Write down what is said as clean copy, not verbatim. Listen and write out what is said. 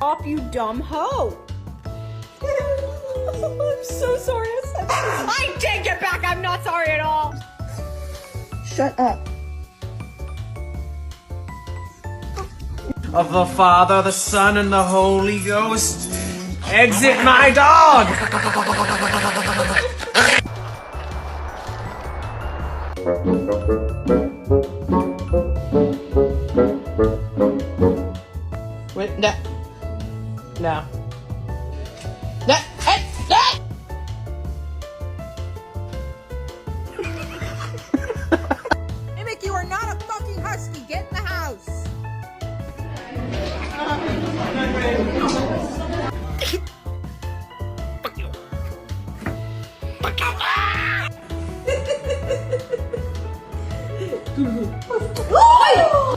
Stop, you dumb hoe. I'm so sorry. I take it back. I'm not sorry at all. Shut up. Of the Father, the Son, and the Holy Ghost. Exit my dog! Wait, no. No.